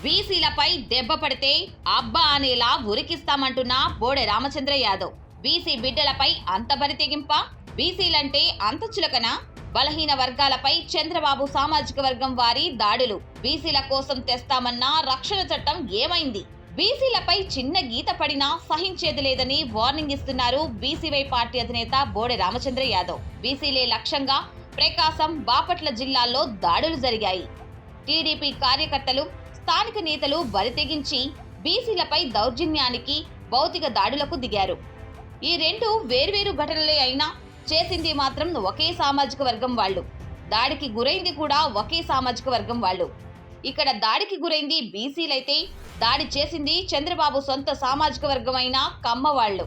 బీసీలపై దెబ్బ పడితే అబ్బా అనేలా ఉరికిస్తామంటున్న బోడె రామచంద్ర యాదవ్. బీసీ బిడ్డలపై అంత బరి తెగింప, బీసీలంటే అంత చులకన. బలహీన వర్గాలపై చంద్రబాబు సామాజిక వర్గం వారి దాడులు. బీసీల కోసం తెస్తామన్న రక్షణ చట్టం ఏమైంది? బీసీలపై చిన్న గీత పడినా సహించేది లేదని వార్నింగ్ ఇస్తున్నారు బీసీవై పార్టీ అధినేత బోడె రామచంద్ర యాదవ్. బీసీలే లక్ష్యంగా ప్రకాశం, బాపట్ల జిల్లాల్లో దాడులు జరిగాయి. టీడీపీ కార్యకర్తలు, స్థానిక నేతలు బరితెగించి బీసీలపై దౌర్జన్యానికి, భౌతిక దాడులకు దిగారు. ఈ రెండు వేర్వేరు ఘటనలే అయినా చేసింది మాత్రం ఒకే సామాజిక వర్గం వాళ్ళు. దాడికి గురైంది కూడా ఒకే సామాజిక వర్గం వాళ్ళు. ఇక్కడ దాడికి గురైంది బీసీలైతే దాడి చేసింది చంద్రబాబు సొంత సామాజిక వర్గం అయిన కమ్మ వాళ్ళు.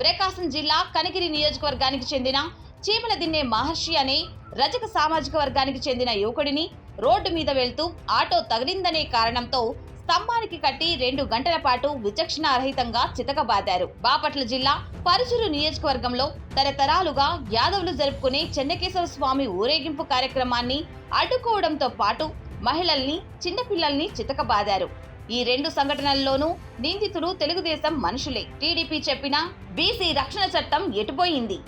ప్రకాశం జిల్లా కనిగిరి నియోజకవర్గానికి చెందిన చీమల దిన్నే మహర్షి అనే రజక సామాజిక వర్గానికి చెందిన యువకుడిని రోడ్డు మీద వెళ్తూ ఆటో తగిలిందనే కారణంతో స్తంభానికి కట్టి 2 గంటల పాటు విచక్షణారహితంగా చితకబాదారు. బాపట్ల జిల్లా పరుచూరు నియోజకవర్గంలో తరతరాలుగా యాదవులు జరుపుకునే చెన్నకేశవ స్వామి ఊరేగింపు కార్యక్రమాన్ని అడ్డుకోవడంతో పాటు మహిళల్ని, చిన్నపిల్లల్ని చితకబాదారు. ఈ 2 సంఘటనల్లోనూ నిందితులు తెలుగుదేశం మనుషులే. టీడీపీ చెప్పిన బీసీ రక్షణ చట్టం ఎటుపోయింది?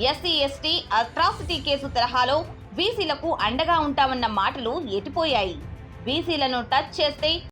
ఎస్సీ ఎస్టీ అట్రాసిటీ కేసు తరహాలో బీసీలకు అండగా ఉంటామన్న మాటలు ఎటుపోయాయి? బీసీలను టచ్ చేస్తే